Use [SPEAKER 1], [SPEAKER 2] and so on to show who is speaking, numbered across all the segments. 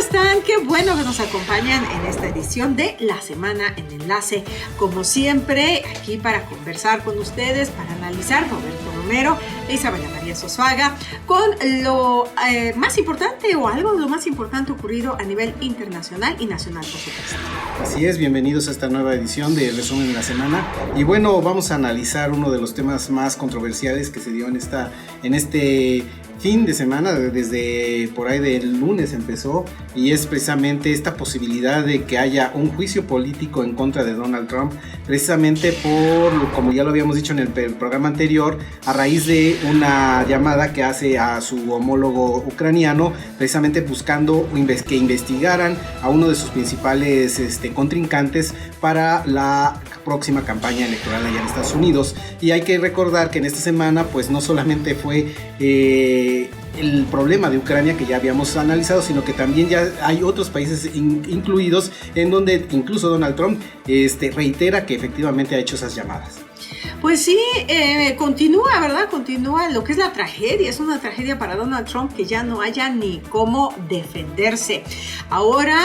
[SPEAKER 1] están? Qué bueno que nos acompañan en esta edición de La Semana en Enlace. Como siempre, aquí para conversar con ustedes, para analizar, Roberto Romero e Isabela María Sosuaga, con lo más importante o algo de lo más importante ocurrido a nivel internacional y nacional, por supuesto.
[SPEAKER 2] Así es, bienvenidos a esta nueva edición de Resumen de la Semana. Y bueno, vamos a analizar uno de los temas más controversiales que se dio en este fin de semana, desde por ahí del lunes empezó, y es precisamente esta posibilidad de que haya un juicio político en contra de Donald Trump, precisamente como ya lo habíamos dicho en el programa anterior, a raíz de una llamada que hace a su homólogo ucraniano, precisamente buscando que investigaran a uno de sus principales contrincantes para la próxima campaña electoral allá en Estados Unidos. Y hay que recordar que en esta semana pues no solamente fue el problema de Ucrania que ya habíamos analizado, sino que también ya hay otros países incluidos, en donde incluso Donald Trump reitera que efectivamente ha hecho esas llamadas.
[SPEAKER 1] Pues sí, continúa, ¿verdad? Continúa lo que es la tragedia. Es una tragedia para Donald Trump que ya no haya ni cómo defenderse. Ahora,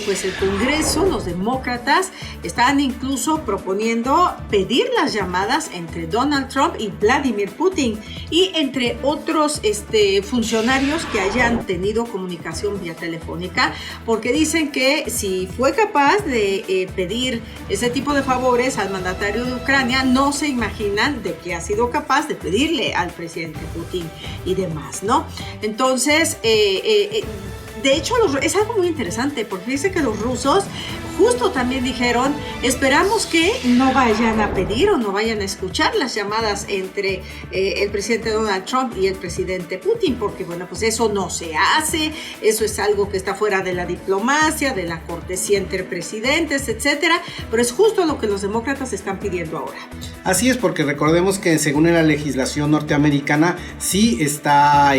[SPEAKER 1] pues el Congreso, los demócratas, están incluso proponiendo pedir las llamadas entre Donald Trump y Vladimir Putin y entre otros funcionarios que hayan tenido comunicación vía telefónica, porque dicen que si fue capaz de pedir ese tipo de favores al mandatario de Ucrania, no se imaginan de que ha sido capaz de pedirle al presidente Putin y demás, ¿no? Entonces, de hecho, es algo muy interesante, porque dice que los rusos justo también dijeron, esperamos que no vayan a pedir o no vayan a escuchar las llamadas entre el presidente Donald Trump y el presidente Putin, porque bueno, pues eso no se hace, eso es algo que está fuera de la diplomacia, de la cortesía entre presidentes, etcétera, pero es justo lo que los demócratas están pidiendo ahora.
[SPEAKER 2] Así es, porque recordemos que según la legislación norteamericana sí está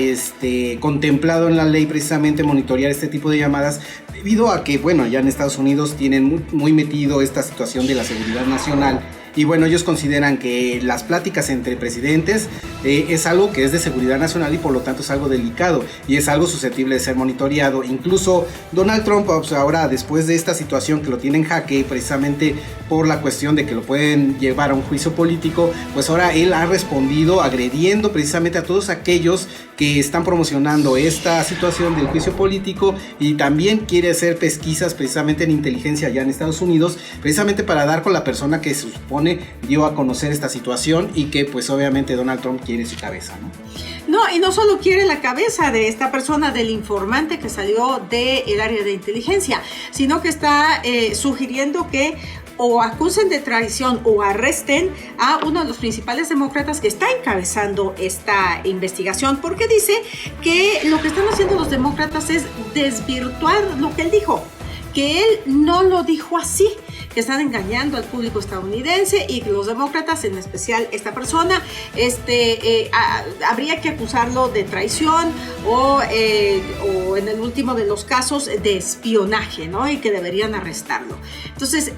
[SPEAKER 2] contemplado en la ley precisamente monitorear este tipo de llamadas, debido a que, bueno, ya en Estados Unidos tienen muy metido esta situación de la seguridad nacional. Y bueno, ellos consideran que las pláticas entre presidentes es algo que es de seguridad nacional y por lo tanto es algo delicado y es algo susceptible de ser monitoreado. Incluso Donald Trump, pues ahora después de esta situación que lo tiene en jaque precisamente por la cuestión de que lo pueden llevar a un juicio político, pues ahora él ha respondido agrediendo precisamente a todos aquellos que están promocionando esta situación del juicio político, y también quiere hacer pesquisas precisamente en inteligencia allá en Estados Unidos, precisamente para dar con la persona que se supone dio a conocer esta situación y que pues obviamente Donald Trump quiere su cabeza, ¿no?
[SPEAKER 1] No, y no solo quiere la cabeza de esta persona, del informante que salió del área de inteligencia, sino que está sugiriendo que o acusen de traición o arresten a uno de los principales demócratas que está encabezando esta investigación, porque dice que lo que están haciendo los demócratas es desvirtuar lo que él dijo, que él no lo dijo así, que están engañando al público estadounidense y que los demócratas, en especial esta persona, habría que acusarlo de traición o en el último de los casos de espionaje, ¿no? Y que deberían arrestarlo. Entonces,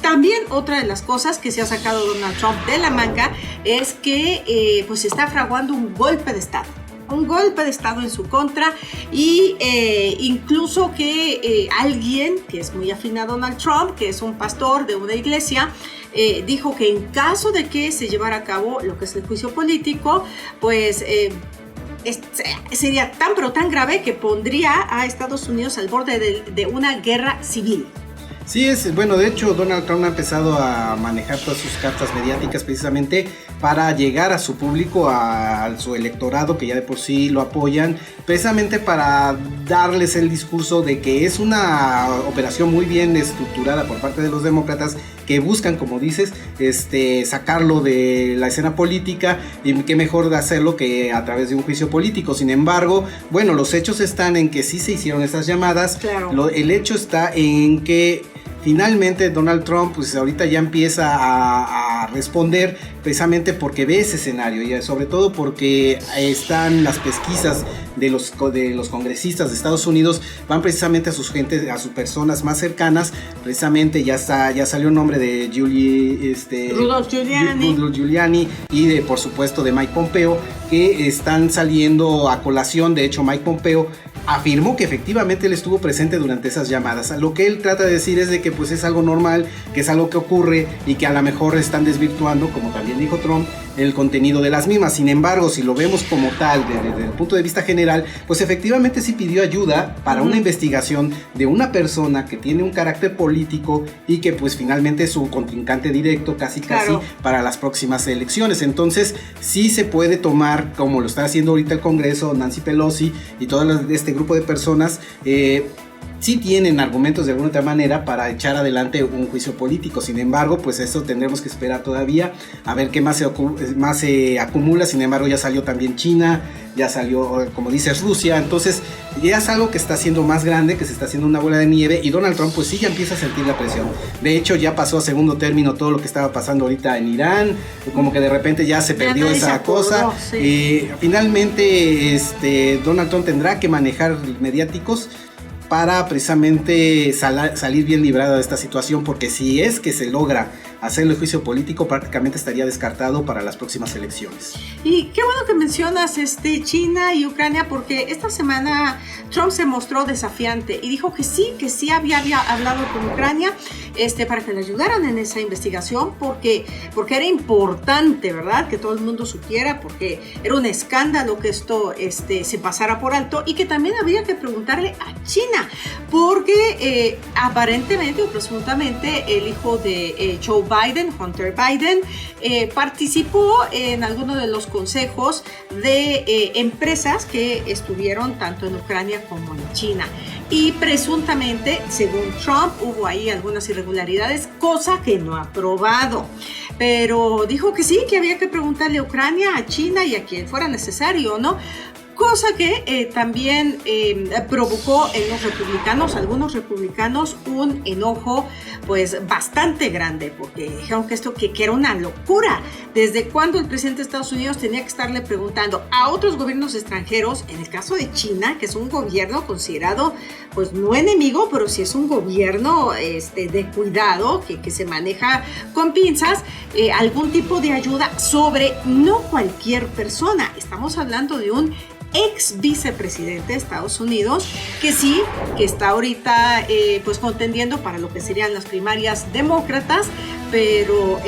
[SPEAKER 1] también otra de las cosas que se ha sacado Donald Trump de la manga es que pues está fraguando un golpe de Estado. Un golpe de Estado en su contra, y incluso que alguien que es muy afín a Donald Trump, que es un pastor de una iglesia, dijo que en caso de que se llevara a cabo lo que es el juicio político, pues sería tan pero tan grave que pondría a Estados Unidos al borde de una guerra civil.
[SPEAKER 2] Sí, bueno, de hecho Donald Trump ha empezado a manejar todas sus cartas mediáticas precisamente para llegar a su público, a su electorado que ya de por sí lo apoyan, precisamente para darles el discurso de que es una operación muy bien estructurada por parte de los demócratas, que buscan, como dices, sacarlo de la escena política, y qué mejor de hacerlo que a través de un juicio político. Sin embargo, bueno, los hechos están en que sí se hicieron esas llamadas.
[SPEAKER 1] Claro.
[SPEAKER 2] El hecho está en que finalmente Donald Trump pues ahorita ya empieza a responder, precisamente porque ve ese escenario, y sobre todo porque están las pesquisas de los congresistas de Estados Unidos, van precisamente a sus gentes, a sus personas más cercanas. Precisamente ya salió el nombre de
[SPEAKER 1] Rudolph
[SPEAKER 2] Giuliani y por supuesto de Mike Pompeo, que están saliendo a colación. De hecho, Mike Pompeo afirmó que efectivamente él estuvo presente durante esas llamadas. Lo que él trata de decir es de que pues es algo normal, que es algo que ocurre y que a lo mejor están desvirtuando, como también dijo Trump, el contenido de las mismas. Sin embargo, si lo vemos como tal, desde el punto de vista general, pues efectivamente sí pidió ayuda para una investigación de una persona que tiene un carácter político y que pues finalmente es su contrincante directo casi para las próximas elecciones. Entonces sí se puede tomar, como lo está haciendo ahorita el Congreso, Nancy Pelosi y todo este grupo de personas, sí tienen argumentos de alguna otra manera para echar adelante un juicio político. Sin embargo, pues eso tendremos que esperar todavía a ver qué más se acumula. Sin embargo, ya salió también China, ya salió, como dices, Rusia. Entonces ya es algo que está siendo más grande, que se está haciendo una bola de nieve, y Donald Trump pues sí ya empieza a sentir la presión. De hecho, ya pasó a segundo término todo lo que estaba pasando ahorita en Irán, como que de repente ya se perdió esa cosa. Finalmente Donald Trump tendrá que manejar mediáticos para precisamente salir bien librado de esta situación, porque si es que se logra hacer el juicio político, prácticamente estaría descartado para las próximas elecciones.
[SPEAKER 1] Y qué bueno que mencionas China y Ucrania, porque esta semana Trump se mostró desafiante y dijo que sí había hablado con Ucrania para que le ayudaran en esa investigación, porque era importante, ¿verdad?, que todo el mundo supiera, porque era un escándalo que esto se pasara por alto, y que también había que preguntarle a China, porque aparentemente o presuntamente el hijo de Joe Biden, Hunter Biden, participó en alguno de los consejos de empresas que estuvieron tanto en Ucrania como en China. Y presuntamente, según Trump, hubo ahí algunas irregularidades, cosa que no ha probado. Pero dijo que sí, que había que preguntarle a Ucrania, a China y a quien fuera necesario, ¿no? Cosa que también provocó en los republicanos, algunos republicanos, un enojo pues bastante grande, porque dijeron que era una locura. ¿Desde cuándo el presidente de Estados Unidos tenía que estarle preguntando a otros gobiernos extranjeros, en el caso de China, que es un gobierno considerado pues no enemigo, pero sí es un gobierno de cuidado, que se maneja con pinzas, algún tipo de ayuda sobre no cualquier persona? Estamos hablando de un ex vicepresidente de Estados Unidos, que está ahorita pues contendiendo para lo que serían las primarias demócratas, pero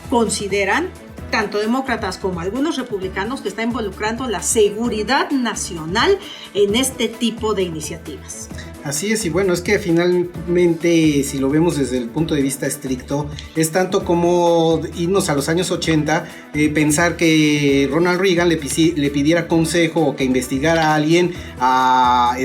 [SPEAKER 1] consideran, tanto demócratas como algunos republicanos, que está involucrando la seguridad nacional en este tipo de iniciativas.
[SPEAKER 2] Así es, y bueno, es que finalmente, si lo vemos desde el punto de vista estricto, es tanto como irnos a los años 80, pensar que Ronald Reagan le pidiera consejo o que investigara a alguien, a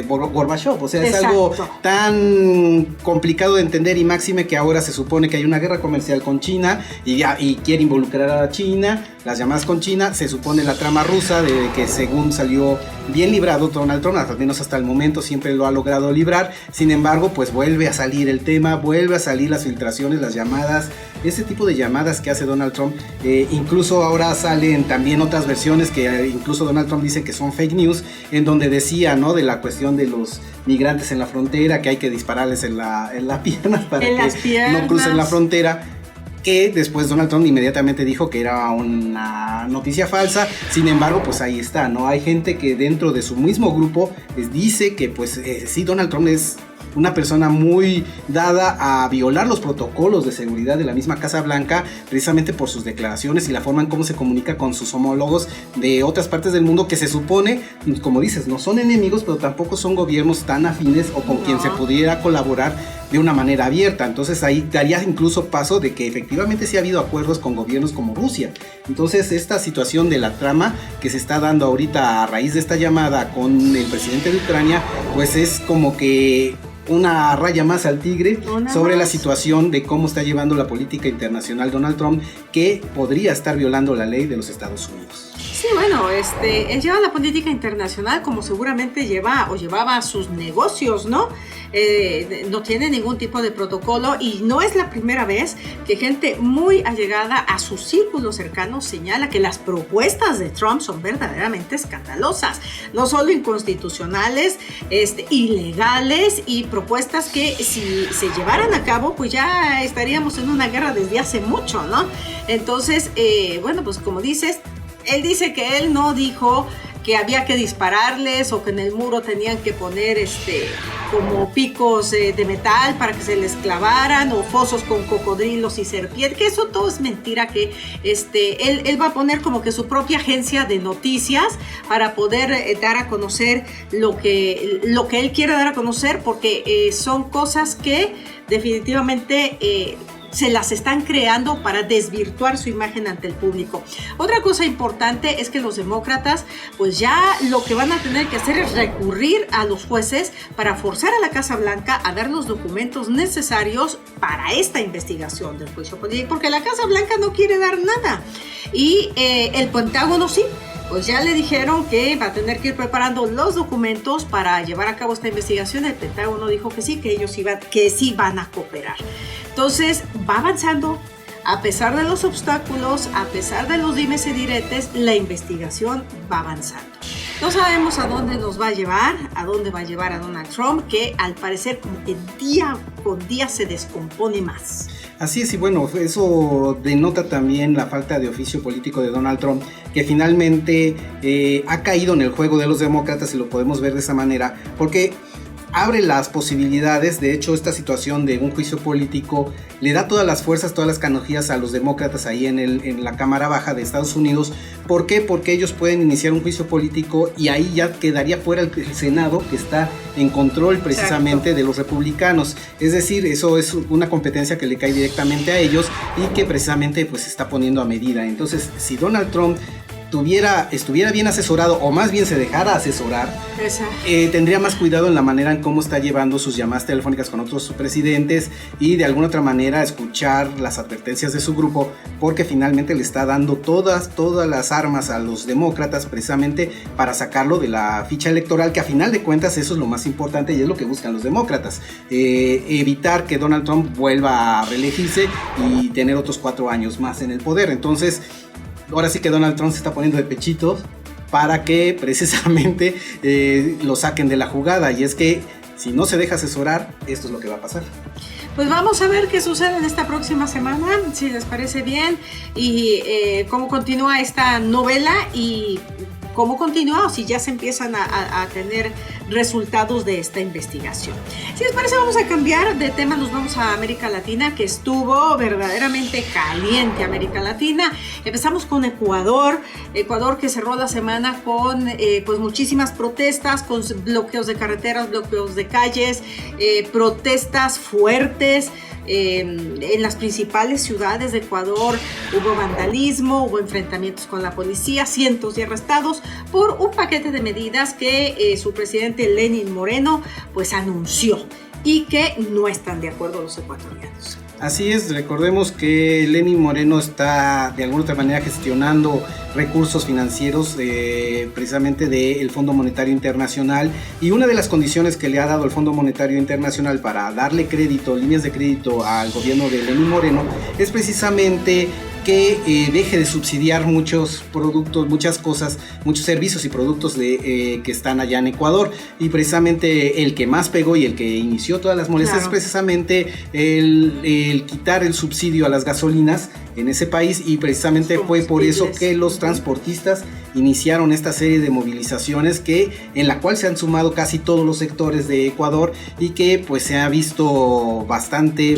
[SPEAKER 2] Gorbachev. O sea, es algo tan complicado de entender, y máxime que ahora se supone que hay una guerra comercial con China y quiere involucrar a China, las llamadas con China. Se supone la trama rusa, de que según salió bien librado Donald Trump, al menos hasta el momento siempre lo ha logrado librar. Sin embargo, pues vuelve a salir el tema, vuelve a salir las filtraciones, las llamadas, ese tipo de llamadas que hace Donald Trump. Incluso ahora salen también otras versiones que incluso Donald Trump dice que son fake news, en donde decía, ¿no?, de la cuestión de los migrantes en la frontera, que hay que dispararles en las piernas para que no crucen la frontera, que después Donald Trump inmediatamente dijo que era una noticia falsa. Sin embargo, pues ahí está, ¿no? Hay gente que dentro de su mismo grupo dice que pues sí, Donald Trump es una persona muy dada a violar los protocolos de seguridad de la misma Casa Blanca, precisamente por sus declaraciones y la forma en cómo se comunica con sus homólogos de otras partes del mundo, que se supone, como dices, no son enemigos, pero tampoco son gobiernos tan afines o con quien se pudiera colaborar de una manera abierta. Entonces ahí daría incluso paso de que efectivamente sí ha habido acuerdos con gobiernos como Rusia. Entonces esta situación de la trama que se está dando ahorita a raíz de esta llamada con el presidente de Ucrania, pues es como que una raya más al tigre sobre la situación de cómo está llevando la política internacional Donald Trump, que podría estar violando la ley de los Estados Unidos.
[SPEAKER 1] Sí, bueno, él lleva la política internacional como seguramente llevaba sus negocios, ¿no? No tiene ningún tipo de protocolo, y no es la primera vez que gente muy allegada a su círculo cercano señala que las propuestas de Trump son verdaderamente escandalosas, no solo inconstitucionales, ilegales, y propuestas que si se llevaran a cabo pues ya estaríamos en una guerra desde hace mucho, ¿no? Entonces, bueno, pues como dices, él dice que él no dijo que había que dispararles o que en el muro tenían que poner como picos de metal para que se les clavaran, o fosos con cocodrilos y serpientes, que eso todo es mentira, que él va a poner como que su propia agencia de noticias para poder dar a conocer lo que él quiere dar a conocer, porque son cosas que definitivamente se las están creando para desvirtuar su imagen ante el público. Otra cosa importante es que los demócratas pues ya lo que van a tener que hacer es recurrir a los jueces para forzar a la Casa Blanca a dar los documentos necesarios para esta investigación del juicio político, porque la Casa Blanca no quiere dar nada y el Pentágono sí. Pues ya le dijeron que va a tener que ir preparando los documentos para llevar a cabo esta investigación. El Pentágono dijo que sí, que ellos sí van a cooperar. Entonces va avanzando, a pesar de los obstáculos, a pesar de los dimes y diretes, la investigación va avanzando. No sabemos a dónde nos va a llevar, a dónde va a llevar a Donald Trump, que al parecer como que día con día se descompone más.
[SPEAKER 2] Así es, y bueno, eso denota también la falta de oficio político de Donald Trump, que finalmente ha caído en el juego de los demócratas, y lo podemos ver de esa manera, porque abre las posibilidades. De hecho, esta situación de un juicio político le da todas las fuerzas, todas las canonjías a los demócratas ahí en la Cámara Baja de Estados Unidos. ¿Por qué? Porque ellos pueden iniciar un juicio político y ahí ya quedaría fuera el Senado, que está en control precisamente de los republicanos. Es decir, eso es una competencia que le cae directamente a ellos y que precisamente pues se está poniendo a medida. Entonces, si Donald Trump estuviera bien asesorado, o más bien se dejara asesorar, tendría más cuidado en la manera en cómo está llevando sus llamadas telefónicas con otros presidentes y de alguna otra manera escuchar las advertencias de su grupo, porque finalmente le está dando todas las armas a los demócratas precisamente para sacarlo de la ficha electoral, que a final de cuentas eso es lo más importante y es lo que buscan los demócratas, evitar que Donald Trump vuelva a reelegirse y tener otros 4 años más en el poder. Entonces, ahora sí que Donald Trump se está poniendo de pechitos para que precisamente lo saquen de la jugada. Y es que si no se deja asesorar, esto es lo que va a pasar.
[SPEAKER 1] Pues vamos a ver qué sucede en esta próxima semana, si les parece bien, y cómo continúa esta novela y cómo continúa, o si ya se empiezan a tener resultados de esta investigación. Si les parece, vamos a cambiar de tema, nos vamos a América Latina, que estuvo verdaderamente caliente América Latina. Empezamos con Ecuador que cerró la semana con pues muchísimas protestas, con bloqueos de carreteras, bloqueos de calles, protestas fuertes. En las principales ciudades de Ecuador hubo vandalismo, hubo enfrentamientos con la policía, cientos de arrestados por un paquete de medidas que su presidente Lenín Moreno pues anunció y que no están de acuerdo los ecuatorianos.
[SPEAKER 2] Así es, recordemos que Lenín Moreno está de alguna otra manera gestionando recursos financieros precisamente del Fondo Monetario Internacional, y una de las condiciones que le ha dado el Fondo Monetario Internacional para darle crédito, líneas de crédito al gobierno de Lenín Moreno, es precisamente que deje de subsidiar muchos productos, muchas cosas, muchos servicios y productos que están allá en Ecuador. Y precisamente el que más pegó y el que inició todas las molestias, claro, es precisamente el quitar el subsidio a las gasolinas en ese país, y precisamente fue por eso que los transportistas iniciaron esta serie de movilizaciones en la cual se han sumado casi todos los sectores de Ecuador, y que pues se ha visto bastante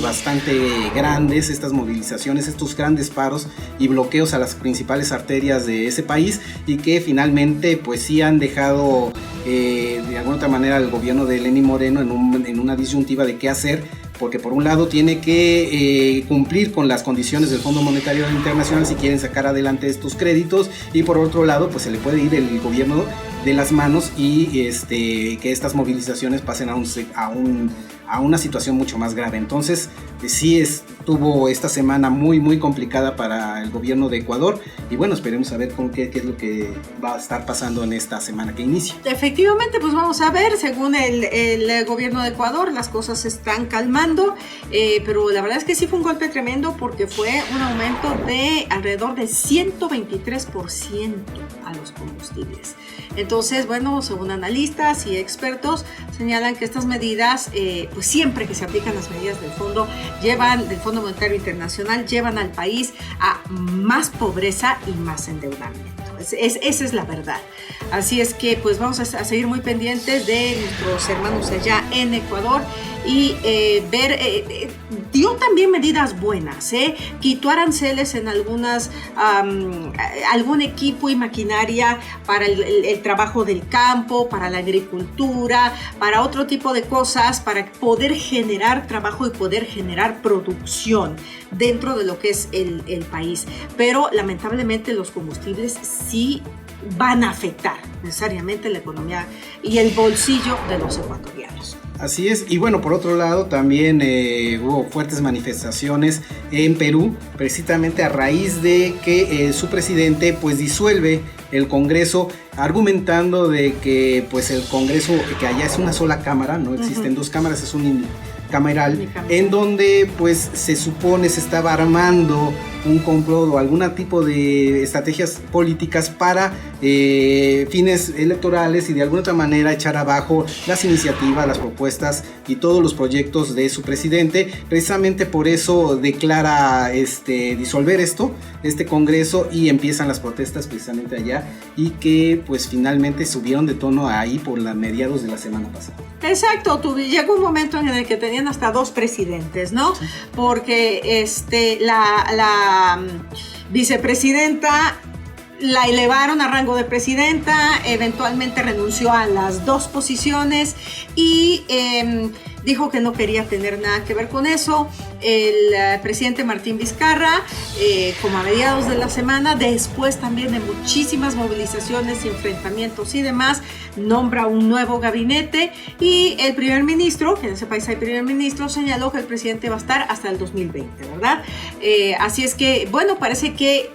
[SPEAKER 2] grandes estas movilizaciones, estos grandes paros y bloqueos a las principales arterias de ese país, y que finalmente pues sí han dejado de alguna otra manera al gobierno de Lenín Moreno en una disyuntiva de qué hacer, porque por un lado tiene que cumplir con las condiciones del Fondo Monetario Internacional si quieren sacar adelante estos créditos, y por otro lado pues se le puede ir el gobierno de las manos y que estas movilizaciones pasen a una situación mucho más grave. Entonces sí estuvo esta semana muy complicada para el gobierno de Ecuador, y bueno, esperemos a ver con qué es lo que va a estar pasando en esta semana que inicia.
[SPEAKER 1] Efectivamente, pues vamos a ver, según el gobierno de Ecuador las cosas se están calmando, pero la verdad es que sí fue un golpe tremendo, porque fue un aumento de alrededor de 123% a los combustibles. Entonces, bueno, según analistas y expertos señalan que estas medidas pues pues siempre que se aplican las medidas del Fondo Monetario Internacional, llevan al país a más pobreza y más endeudamiento. Esa es la verdad. Así es que pues vamos a seguir muy pendientes de nuestros hermanos allá en Ecuador y dio también medidas buenas, quitó aranceles en algún equipo y maquinaria para el trabajo del campo, para la agricultura, para otro tipo de cosas, para poder generar trabajo y poder generar producción dentro de lo que es el país. Pero lamentablemente los combustibles sí van a afectar necesariamente la economía y el bolsillo de los ecuatorianos.
[SPEAKER 2] Así es, y bueno, por otro lado también hubo fuertes manifestaciones en Perú, precisamente a raíz de que su presidente pues disuelve el Congreso, argumentando de que pues el Congreso, que allá es una sola cámara, no existen dos cámaras, es un cameral, en donde pues se supone se estaba armando un complot o algún tipo de estrategias políticas para fines electorales y de alguna otra manera echar abajo las iniciativas, las propuestas y todos los proyectos de su presidente. Precisamente por eso declara disolver este Congreso, y empiezan las protestas precisamente allá, y que pues finalmente subieron de tono ahí por los mediados de la semana pasada.
[SPEAKER 1] Exacto, llegó un momento en el que tenían hasta dos presidentes, ¿no? Sí. Porque la vicepresidenta la elevaron a rango de presidenta, eventualmente renunció a las dos posiciones y dijo que no quería tener nada que ver con eso. El presidente Martín Vizcarra, como a mediados de la semana, después también de muchísimas movilizaciones y enfrentamientos y demás, nombra un nuevo gabinete, y el primer ministro, que en ese país hay primer ministro, señaló que el presidente va a estar hasta el 2020, ¿verdad? Así es que, bueno, parece que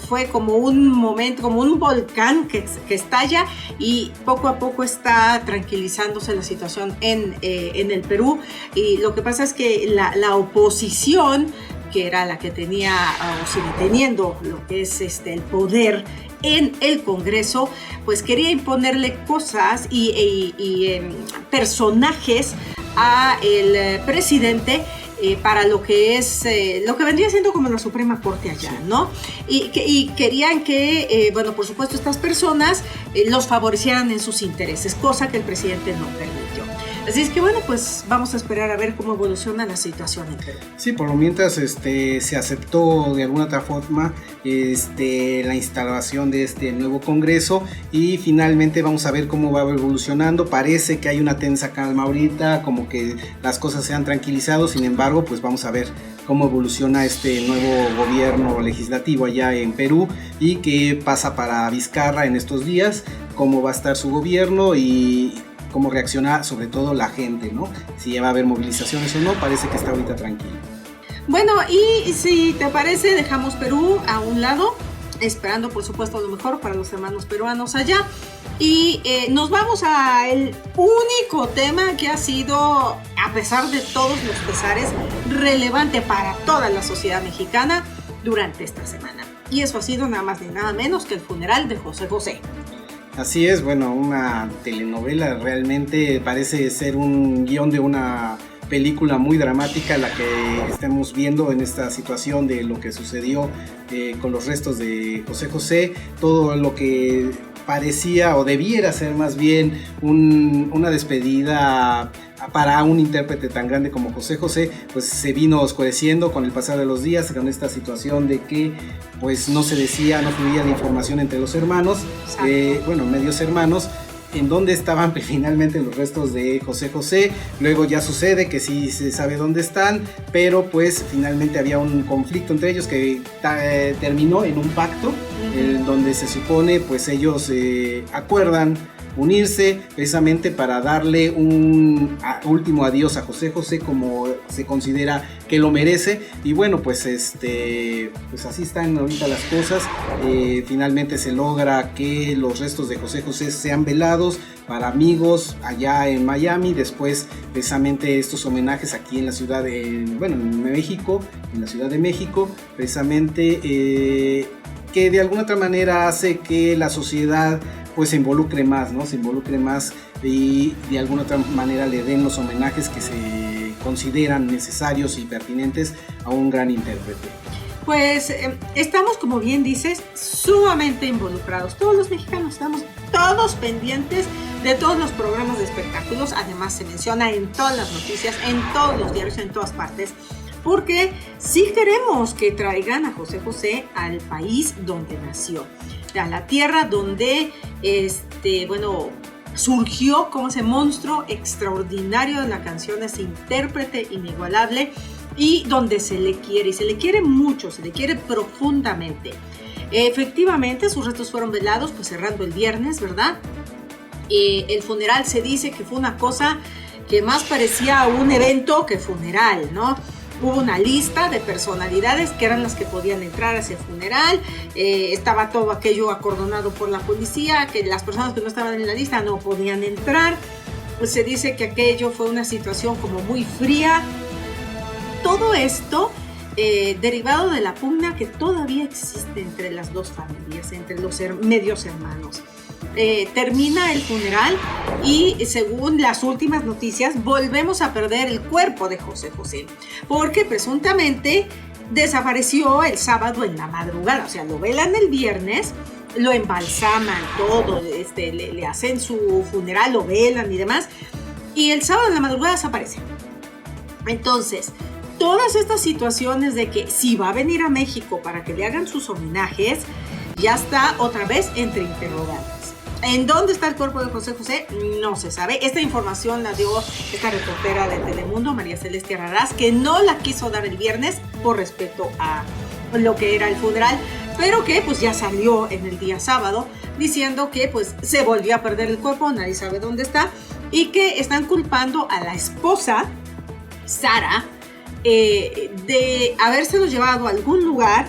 [SPEAKER 1] fue como un momento, como un volcán que estalla, y poco a poco está tranquilizándose la situación en el Perú. Y lo que pasa es que la oposición, que era la que tenía o sigue teniendo lo que es el poder en el Congreso, pues quería imponerle cosas y personajes a el presidente para lo que es lo que vendría siendo como la Suprema Corte allá, ¿no? Y querían que, bueno, por supuesto, estas personas los favorecieran en sus intereses, cosa que el presidente no permitió. Así es que, bueno, pues vamos a esperar a ver cómo evoluciona la situación en Perú.
[SPEAKER 2] Sí, por lo mientras se aceptó de alguna otra forma la instalación de este nuevo Congreso, y finalmente vamos a ver cómo va evolucionando. Parece que hay una tensa calma ahorita, como que las cosas se han tranquilizado. Sin embargo, pues vamos a ver cómo evoluciona este nuevo gobierno legislativo allá en Perú, y qué pasa para Vizcarra en estos días, cómo va a estar su gobierno y cómo reacciona sobre todo la gente, ¿no? Si va a haber movilizaciones o no. Parece que está ahorita tranquilo.
[SPEAKER 1] Bueno, y si te parece, dejamos Perú a un lado, esperando por supuesto lo mejor para los hermanos peruanos allá, y nos vamos al único tema que ha sido, a pesar de todos los pesares, relevante para toda la sociedad mexicana durante esta semana, y eso ha sido nada más ni nada menos que el funeral de José José.
[SPEAKER 2] Así es, bueno, una telenovela, realmente parece ser un guión de una película muy dramática la que estamos viendo en esta situación de lo que sucedió con los restos de José José. Todo lo que parecía o debiera ser más bien una despedida para un intérprete tan grande como José José, pues se vino oscureciendo con el pasar de los días, con esta situación de que pues no se decía, no fluía la información entre los hermanos, medios hermanos, en dónde estaban finalmente los restos de José José. Luego ya sucede que sí se sabe dónde están, pero pues finalmente había un conflicto entre ellos que terminó en un pacto, donde se supone pues ellos acuerdan unirse precisamente para darle un último adiós a José José, como se considera que lo merece. Y bueno, pues pues así están ahorita las cosas. Finalmente se logra que los restos de José José sean velados para amigos allá en Miami. Después precisamente estos homenajes aquí en la ciudad de, en México, en la Ciudad de México, precisamente que de alguna otra manera hace que la sociedad pues se involucre más, ¿no? Se involucre más y de alguna otra manera le den los homenajes que se consideran necesarios y pertinentes a un gran intérprete.
[SPEAKER 1] Pues estamos, como bien dices, sumamente involucrados. Todos los mexicanos estamos todos pendientes de todos los programas de espectáculos. Además se menciona en todas las noticias, en todos los diarios, en todas partes, porque sí queremos que traigan a José José al país donde nació, a la tierra donde surgió como ese monstruo extraordinario de la canción, ese intérprete inigualable, y donde se le quiere, y se le quiere mucho, se le quiere profundamente. Efectivamente, sus restos fueron velados, pues cerrando el viernes, ¿verdad? El funeral se dice que fue una cosa que más parecía un evento que funeral, ¿no? Hubo una lista de personalidades que eran las que podían entrar a ese funeral, estaba todo aquello acordonado por la policía, que las personas que no estaban en la lista no podían entrar. Pues se dice que aquello fue una situación como muy fría. Todo esto derivado de la pugna que todavía existe entre las dos familias, entre los medios hermanos. Termina el funeral y según las últimas noticias volvemos a perder el cuerpo de José José, porque presuntamente desapareció el sábado en la madrugada. O sea, lo velan el viernes, lo embalsaman todo, le hacen su funeral, lo velan y demás, y el sábado en la madrugada desaparece. Entonces, todas estas situaciones de que si va a venir a México para que le hagan sus homenajes, ya está otra vez entre interrogantes. ¿En dónde está el cuerpo de José José? No se sabe. Esta información la dio esta reportera de Telemundo, María Celeste Arrarás, que no la quiso dar el viernes por respeto a lo que era el funeral, pero que pues ya salió en el día sábado diciendo que pues se volvió a perder el cuerpo, nadie sabe dónde está, y que están culpando a la esposa, Sara, de habérselo llevado a algún lugar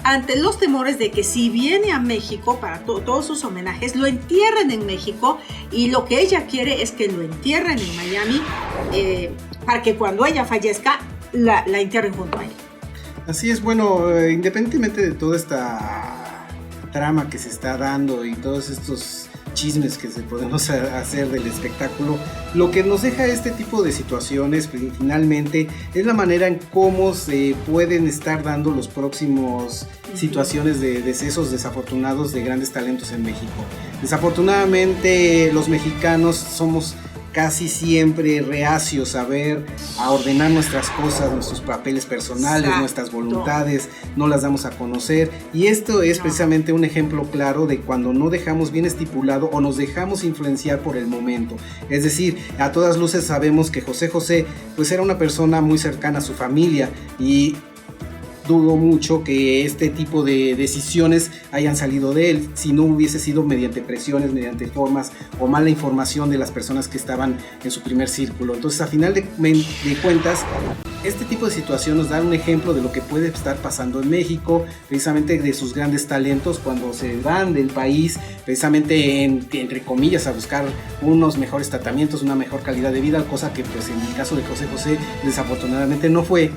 [SPEAKER 1] ante los temores de que si viene a México para todos sus homenajes, lo entierren en México, y lo que ella quiere es que lo entierren en Miami, para que cuando ella fallezca la entierren junto a él.
[SPEAKER 2] Así es, bueno, independientemente de toda esta trama que se está dando y todos estos chismes que se podemos hacer del espectáculo, lo que nos deja este tipo de situaciones finalmente es la manera en cómo se pueden estar dando los próximos situaciones de decesos desafortunados de grandes talentos en México. Desafortunadamente los mexicanos somos casi siempre reacios a ordenar nuestras cosas, nuestros papeles personales, exacto, nuestras voluntades, no las damos a conocer, y esto es precisamente un ejemplo claro de cuando no dejamos bien estipulado o nos dejamos influenciar por el momento. Es decir, a todas luces sabemos que José José pues era una persona muy cercana a su familia, y dudo mucho que este tipo de decisiones hayan salido de él, si no hubiese sido mediante presiones, mediante formas o mala información de las personas que estaban en su primer círculo. Entonces, a final de cuentas, este tipo de situación nos da un ejemplo de lo que puede estar pasando en México, precisamente de sus grandes talentos cuando se van del país, precisamente entre comillas, a buscar unos mejores tratamientos, una mejor calidad de vida, cosa que pues en el caso de José José desafortunadamente no fue.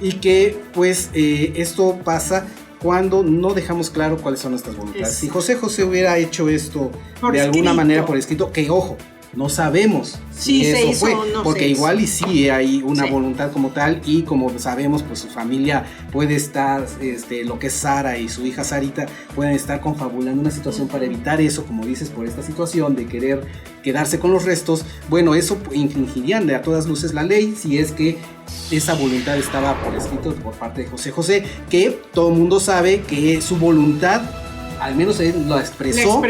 [SPEAKER 2] Y que pues esto pasa cuando no dejamos claro cuáles son nuestras voluntades. Si José José hubiera hecho esto de alguna manera por escrito, que ojo, no sabemos si eso fue, porque igual y sí hay una voluntad como tal, y como sabemos, pues su familia puede estar, lo que es Sara y su hija Sarita, pueden estar confabulando una situación para evitar eso, como dices, por esta situación de querer quedarse con los restos. Bueno, eso infringirían de a todas luces la ley, si es que esa voluntad estaba por escrito por parte de José José, que todo el mundo sabe que su voluntad, al menos él lo expresó,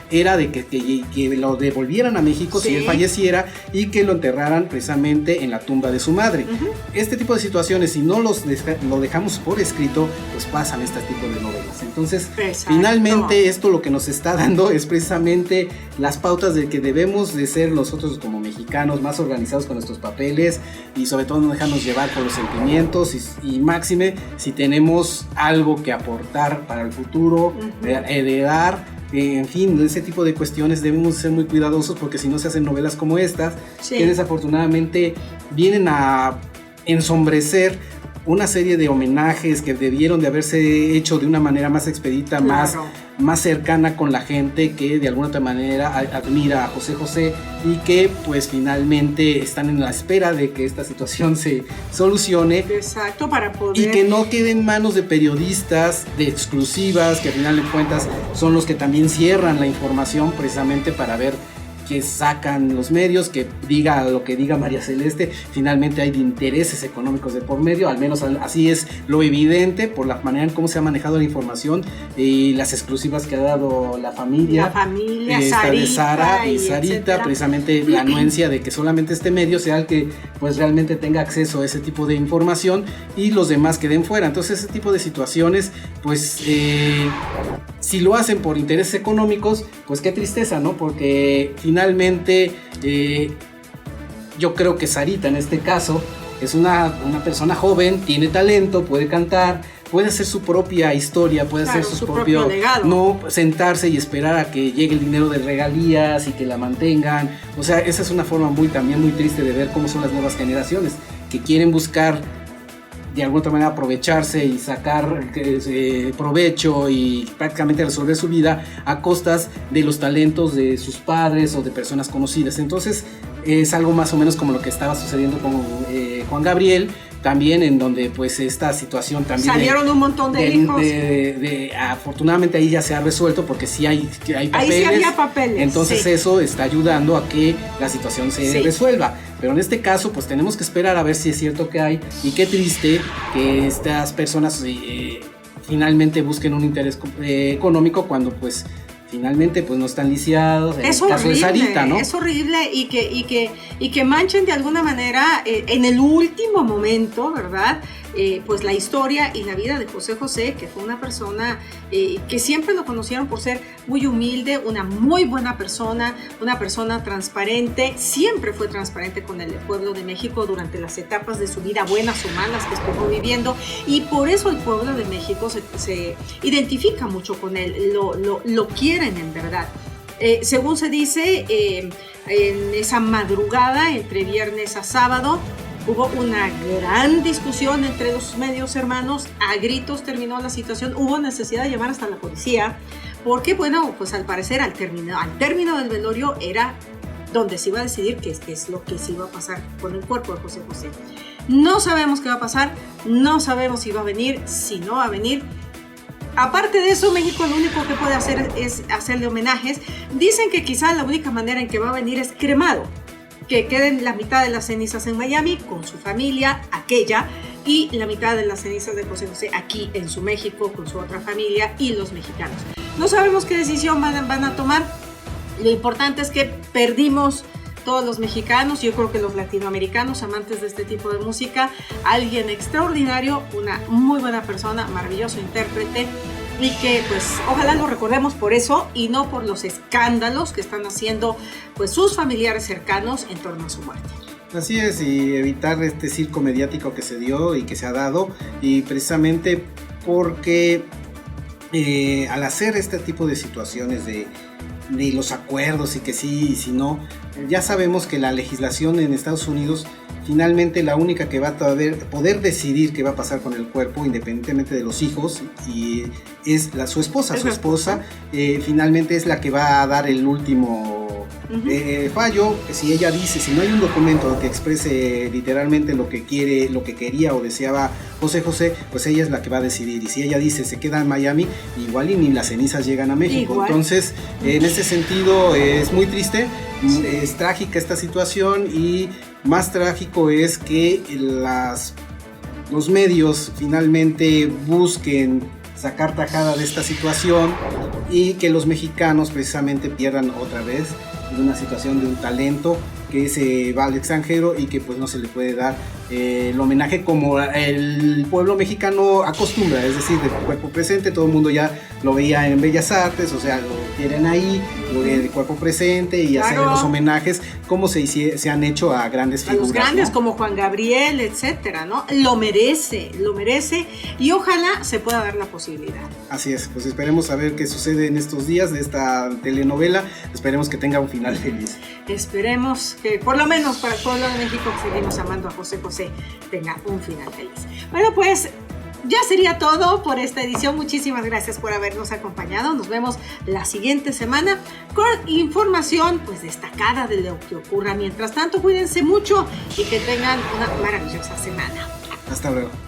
[SPEAKER 2] era de que lo devolvieran a México, sí, si él falleciera, y que lo enterraran precisamente en la tumba de su madre. Este tipo de situaciones, si no lo dejamos por escrito, pues pasan este tipo de novelas. Entonces, finalmente esto lo que nos está dando es precisamente las pautas de que debemos de ser nosotros como mexicanos más organizados con nuestros papeles, y sobre todo no dejarnos llevar por los sentimientos, y máxime si tenemos algo que aportar para el futuro, heredar, en fin, ese tipo de cuestiones debemos ser muy cuidadosos, porque si no se hacen novelas como estas, que desafortunadamente vienen a ensombrecer una serie de homenajes que debieron de haberse hecho de una manera más expedita,
[SPEAKER 1] claro,
[SPEAKER 2] más cercana con la gente que de alguna otra manera admira a José José y que pues finalmente están en la espera de que esta situación se solucione.
[SPEAKER 1] Exacto, para poder...
[SPEAKER 2] Y que no quede en manos de periodistas, de exclusivas, que al final de cuentas son los que también cierran la información precisamente para ver que sacan los medios, que diga lo que diga María Celeste, finalmente hay de intereses económicos de por medio, al menos así es lo evidente por la manera en cómo se ha manejado la información y las exclusivas que ha dado la familia
[SPEAKER 1] Sarita
[SPEAKER 2] de Sara y Sarita,
[SPEAKER 1] etcétera.
[SPEAKER 2] Precisamente la anuencia de que solamente este medio sea el que pues realmente tenga acceso a ese tipo de información y los demás queden fuera. Entonces ese tipo de situaciones pues si lo hacen por intereses económicos, pues qué tristeza, ¿no? Porque finalmente yo creo que Sarita en este caso es una persona joven, tiene talento, puede cantar, puede hacer su propia historia, puede hacer su propio
[SPEAKER 1] legado.
[SPEAKER 2] No sentarse y esperar a que llegue el dinero de regalías y que la mantengan. O sea, esa es una forma también muy triste de ver cómo son las nuevas generaciones que quieren buscar de alguna otra manera aprovecharse y sacar provecho y prácticamente resolver su vida a costas de los talentos de sus padres o de personas conocidas. Entonces es algo más o menos como lo que estaba sucediendo con Juan Gabriel, también en donde pues esta situación también
[SPEAKER 1] salieron un montón de hijos.
[SPEAKER 2] Afortunadamente ahí ya se ha resuelto porque sí hay papeles.
[SPEAKER 1] Ahí sí había papeles.
[SPEAKER 2] Entonces sí, eso está ayudando a que la situación se resuelva. Pero en este caso pues tenemos que esperar a ver si es cierto que hay, y qué triste que estas personas finalmente busquen un interés económico cuando pues finalmente pues no están lisiados. En el caso de Sarita, ¿no?
[SPEAKER 1] Es horrible y que manchen de alguna manera en el último momento, ¿verdad? Pues la historia y la vida de José José, que fue una persona que siempre lo conocieron por ser muy humilde, una muy buena persona, una persona transparente, siempre fue transparente con el pueblo de México durante las etapas de su vida, buenas o malas, que estuvo viviendo, y por eso el pueblo de México se identifica mucho con él, lo quieren en verdad. Según se dice, en esa madrugada entre viernes a sábado hubo una gran discusión entre los medios hermanos, a gritos terminó la situación, hubo necesidad de llamar hasta la policía, porque bueno, pues al parecer al término del velorio era donde se iba a decidir qué es lo que se iba a pasar con el cuerpo de José José. No sabemos qué va a pasar, no sabemos si va a venir, si no va a venir. Aparte de eso, México lo único que puede hacer es hacerle homenajes. Dicen que quizá la única manera en que va a venir es cremado, que queden la mitad de las cenizas en Miami con su familia, aquella, y la mitad de las cenizas de José José aquí en su México con su otra familia y los mexicanos. No sabemos qué decisión van a tomar. Lo importante es que perdimos todos los mexicanos, yo creo que los latinoamericanos amantes de este tipo de música, alguien extraordinario, una muy buena persona, maravilloso intérprete, y que pues ojalá lo recordemos por eso y no por los escándalos que están haciendo pues sus familiares cercanos en torno a su muerte.
[SPEAKER 2] Así es, y evitar este circo mediático que se dio y que se ha dado, y precisamente porque al hacer este tipo de situaciones de los acuerdos y que sí y si no, ya sabemos que la legislación en Estados Unidos finalmente la única que va a poder decidir qué va a pasar con el cuerpo independientemente de los hijos y es su esposa. Su esposa finalmente es la que va a dar el último fallo. Si ella dice, si no hay un documento que exprese literalmente lo que quiere, lo que quería o deseaba José José, pues ella es la que va a decidir, y si ella dice se queda en Miami, igual y ni las cenizas llegan a México. Igual. Entonces en ese sentido es muy triste, es trágica esta situación, y más trágico es que los medios finalmente busquen sacar tajada de esta situación y que los mexicanos precisamente pierdan otra vez de una situación de un talento que se va al extranjero y que pues no se le puede dar el homenaje como el pueblo mexicano acostumbra, es decir, de cuerpo presente. Todo el mundo ya lo veía en Bellas Artes, o sea, lo tienen ahí, de cuerpo presente, y hacer los homenajes como se han hecho a grandes figuras. A los
[SPEAKER 1] grandes, ¿no? Como Juan Gabriel, etcétera, ¿no? Lo merece, y ojalá se pueda dar la posibilidad.
[SPEAKER 2] Así es, pues esperemos a ver qué sucede en estos días de esta telenovela, esperemos que tenga un final feliz.
[SPEAKER 1] esperemos que por lo menos para el pueblo de México que seguimos amando a José José tenga un final feliz. Bueno, pues ya sería todo por esta edición. Muchísimas gracias por habernos acompañado. Nos vemos la siguiente semana con información pues destacada de lo que ocurra. Mientras tanto, cuídense mucho y que tengan una maravillosa semana.
[SPEAKER 2] Hasta luego.